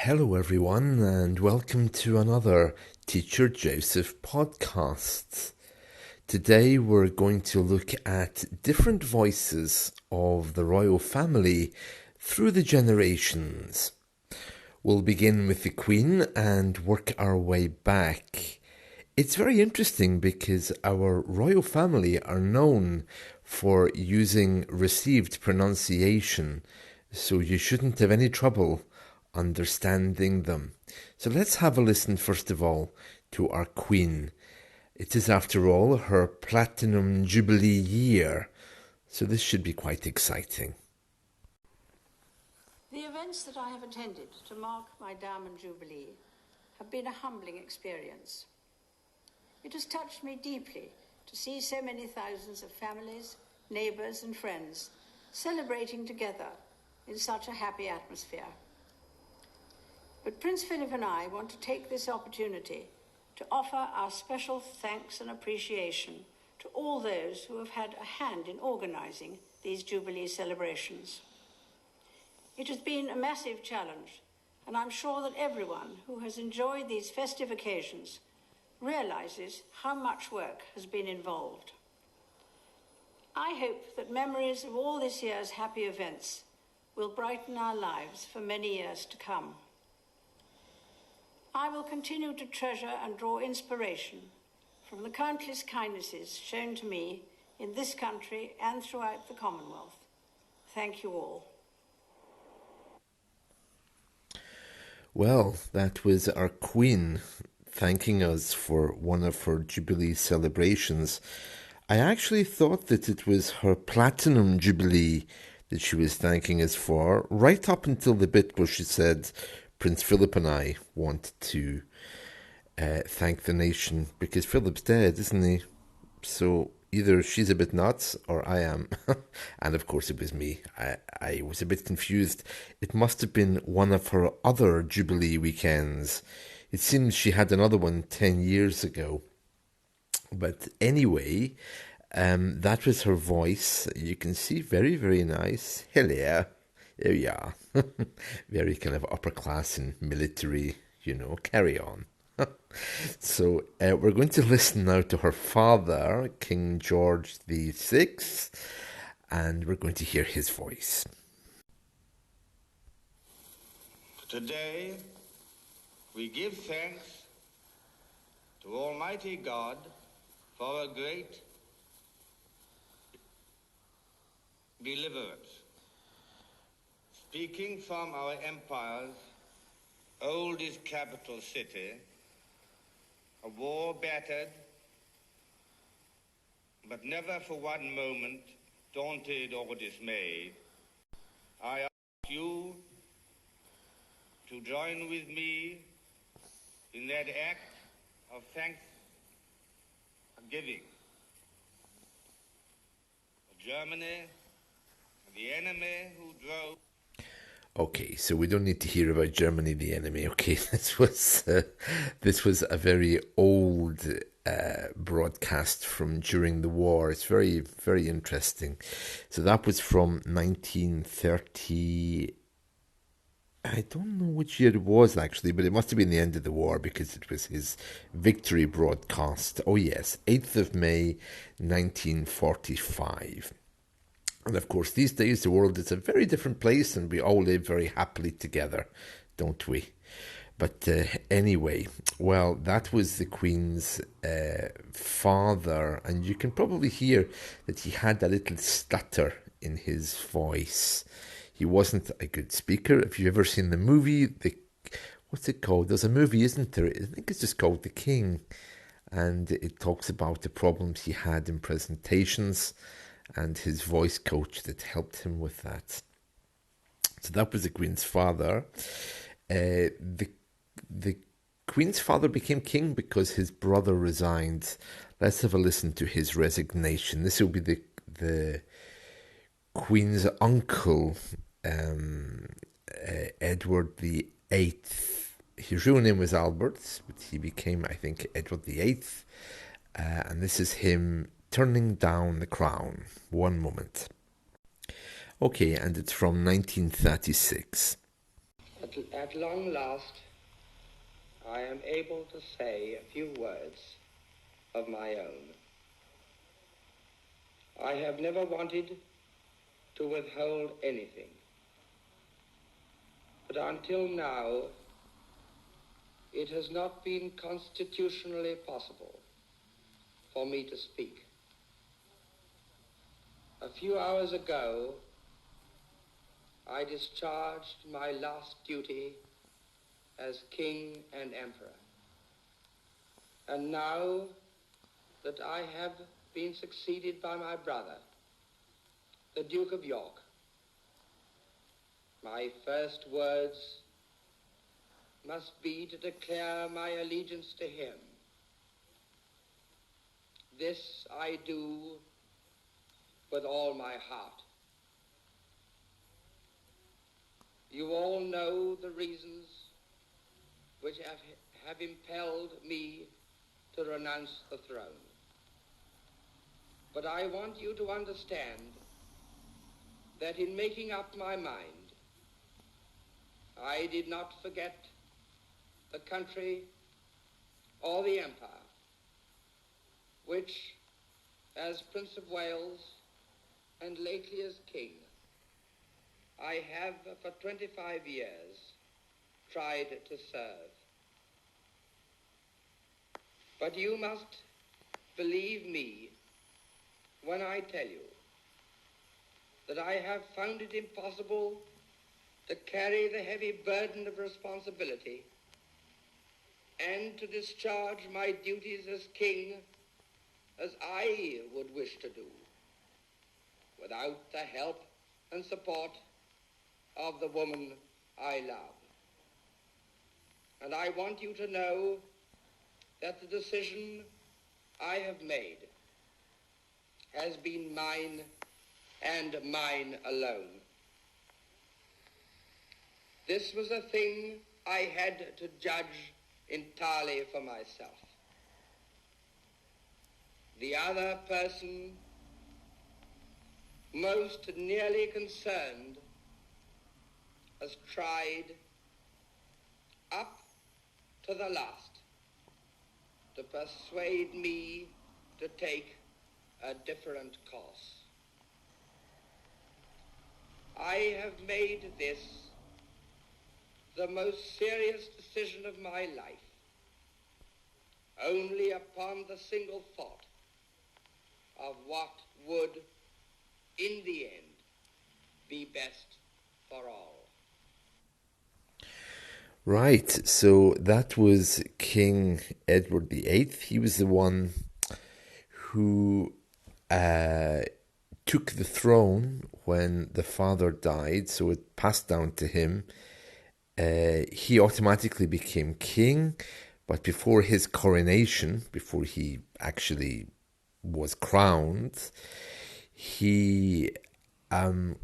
Hello, everyone, and welcome to another Teacher Joseph podcast. Today, we're going to look at different voices of the royal family through the generations. We'll begin with the Queen and work our way back. It's very interesting because our royal family are known for using received pronunciation, so you shouldn't have any trouble understanding them. So let's have a listen first of all to our Queen. It is, after all, her Platinum Jubilee year, so this should be quite exciting. The events that I have attended to mark my Diamond Jubilee have been a humbling experience. It has touched me deeply to see so many thousands of families, neighbours and friends celebrating together in such a happy atmosphere. But Prince Philip and I want to take this opportunity to offer our special thanks and appreciation to all those who have had a hand in organising these Jubilee celebrations. It has been a massive challenge, and I'm sure that everyone who has enjoyed these festive occasions realises how much work has been involved. I hope that memories of all this year's happy events will brighten our lives for many years to come. I will continue to treasure and draw inspiration from the countless kindnesses shown to me in this country and throughout the Commonwealth. Thank you all. Well, that was our Queen thanking us for one of her Jubilee celebrations. I actually thought that it was her Platinum Jubilee that she was thanking us for, right up until the bit where she said, Prince Philip and I want to thank the nation, because Philip's dead, isn't he? So either she's a bit nuts or I am. And of course it was me. I was a bit confused. It must have been one of her other Jubilee weekends. It seems she had another one 10 years ago. But anyway, that was her voice. You can see, very, very nice. Hello. There you are. Very kind of upper class and military, carry on. So we're going to listen now to her father, King George VI, and we're going to hear his voice. Today, we give thanks to Almighty God for a great deliverance. Speaking from our empire's oldest capital city, a war battered, but never for one moment daunted or dismayed, I ask you to join with me in that act of thanksgiving. Germany, the enemy who drove. Okay, so we don't need to hear about Germany, the enemy. Okay, this was a very old broadcast from during the war. It's very, very interesting. So that was from 1930. I don't know which year it was actually, but it must have been the end of the war because it was his victory broadcast. Oh yes, 8th of May, 1945. And of course, these days the world is a very different place and we all live very happily together, don't we? But anyway, well, that was the Queen's father, and you can probably hear that he had a little stutter in his voice. He wasn't a good speaker. If you've ever seen the movie, what's it called? There's a movie, isn't there? I think it's just called The King, and it talks about the problems he had in presentations and his voice coach that helped him with that. So that was the Queen's father. The Queen's father became king because his brother resigned. Let's have a listen to his resignation. This will be the Queen's uncle, Edward the Eighth. His real name was Albert, but he became, I think, Edward the Eighth. And this is him turning down the crown. One moment. Okay, and it's from 1936. At long last, I am able to say a few words of my own. I have never wanted to withhold anything, but until now, it has not been constitutionally possible for me to speak. A few hours ago, I discharged my last duty as King and Emperor. And now that I have been succeeded by my brother, the Duke of York, my first words must be to declare my allegiance to him. This I do with all my heart. You all know the reasons which have impelled me to renounce the throne. But I want you to understand that in making up my mind, I did not forget the country or the empire, which, as Prince of Wales and lately as King, I have for 25 years tried to serve. But you must believe me when I tell you that I have found it impossible to carry the heavy burden of responsibility and to discharge my duties as king as I would wish to do without the help and support of the woman I love. And I want you to know that the decision I have made has been mine and mine alone. This was a thing I had to judge entirely for myself. The other person most nearly concerned has tried up to the last to persuade me to take a different course. I have made this the most serious decision of my life only upon the single thought of what would, in the end, be best for all. Right, so that was King Edward VIII. He was the one who took the throne when the father died, so it passed down to him. He automatically became king, but before his coronation, before he actually was crowned, he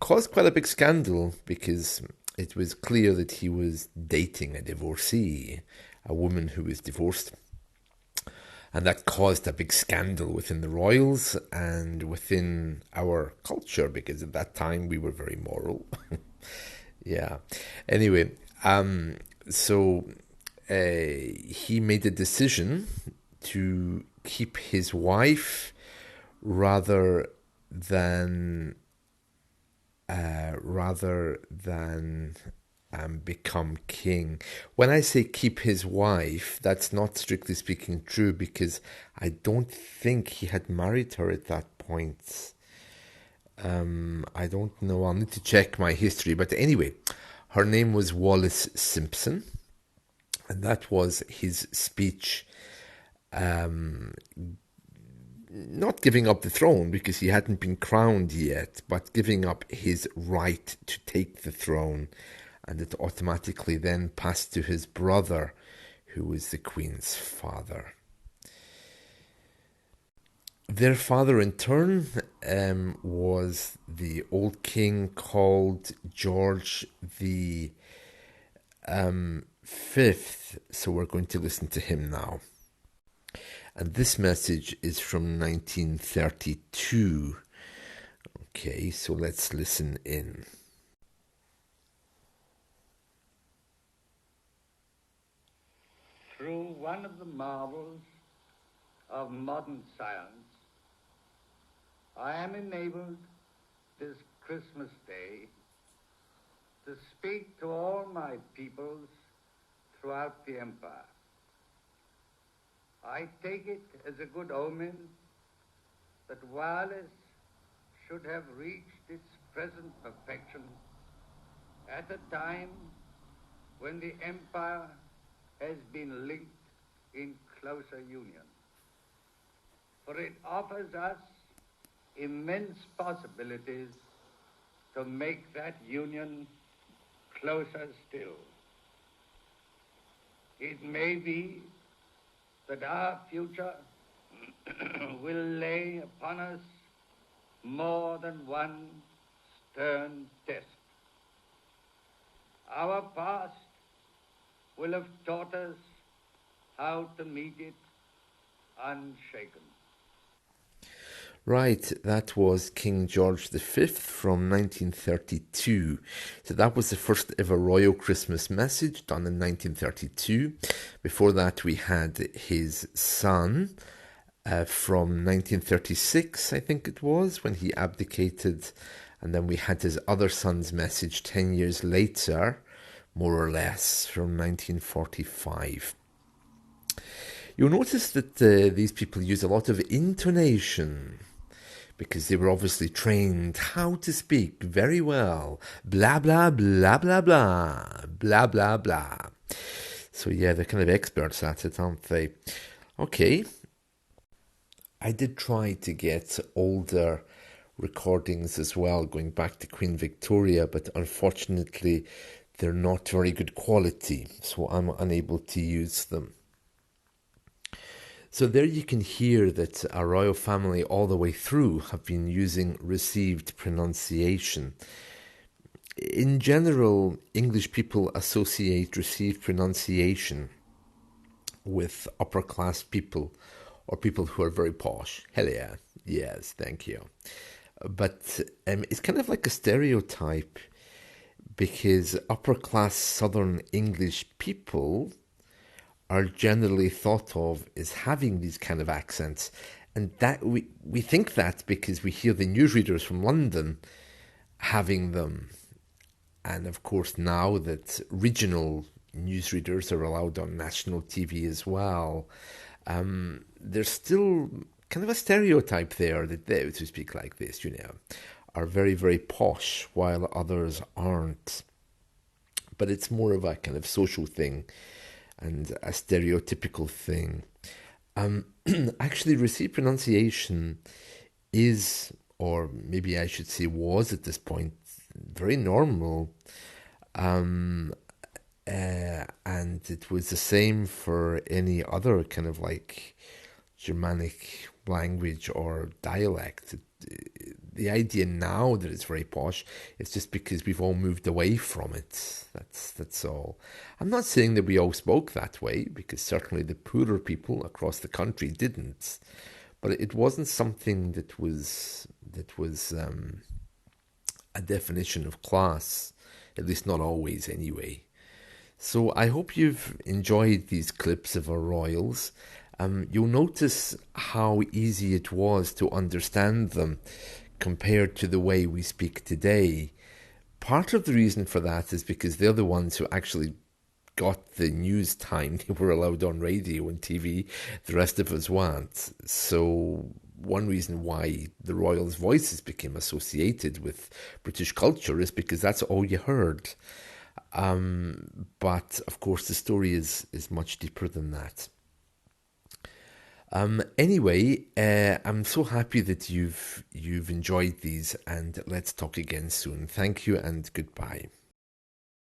caused quite a big scandal because it was clear that he was dating a divorcee, a woman who was divorced. And that caused a big scandal within the royals and within our culture, because at that time we were very moral. Yeah. Anyway, so he made a decision to keep his wife rather than become king. When I say keep his wife, that's not strictly speaking true, because I don't think he had married her at that point. I don't know. I'll need to check my history. But anyway, her name was Wallis Simpson, and that was his speech. Not giving up the throne because he hadn't been crowned yet, but giving up his right to take the throne, and it automatically then passed to his brother, who was the Queen's father. Their father in turn was the old king called George the Fifth, so we're going to listen to him now. And this message is from 1932. Okay, so let's listen in. through one of the marvels of modern science, I am enabled this Christmas Day to speak to all my peoples throughout the empire. I take it as a good omen that wireless should have reached its present perfection at a time when the empire has been linked in closer union. For it offers us immense possibilities to make that union closer still. It may be that our future will lay upon us more than one stern test. Our past will have taught us how to meet it unshaken. Right, that was King George V from 1932. So that was the first ever royal Christmas message done in 1932. Before that we had his son from 1936, I think it was, when he abdicated. And then we had his other son's message 10 years later, more or less, from 1945. You'll notice that these people use a lot of intonation because they were obviously trained how to speak very well. Blah, blah, blah, blah, blah, blah, blah, blah. So yeah, they're kind of experts at it, aren't they? Okay. I did try to get older recordings as well, going back to Queen Victoria, but unfortunately they're not very good quality, so I'm unable to use them. So there you can hear that our royal family all the way through have been using received pronunciation. In general, English people associate received pronunciation with upper class people or people who are very posh. Hell yeah, yes, thank you. But it's kind of like a stereotype because upper class Southern English people are generally thought of as having these kind of accents. And that we think that because we hear the newsreaders from London having them. And of course, now that regional newsreaders are allowed on national TV as well, there's still kind of a stereotype there that those who speak like this, are very, very posh, while others aren't. But it's more of a kind of social thing and a stereotypical thing. Actually, received pronunciation is, or maybe I should say was at this point, very normal. And it was the same for any other kind of like Germanic language or dialect. The idea now that it's very posh is just because we've all moved away from it. That's all. I'm not saying that we all spoke that way, because certainly the poorer people across the country didn't. But it wasn't something that was a definition of class, at least not always anyway. So I hope you've enjoyed these clips of our royals. You'll notice how easy it was to understand them compared to the way we speak today. Part of the reason for that is because they're the ones who actually got the news time they were allowed on radio and TV. The rest of us weren't. So one reason why the royals' voices became associated with British culture is because that's all you heard. But of course the story is much deeper than that. Anyway, I'm so happy that you've enjoyed these, and let's talk again soon. Thank you and goodbye.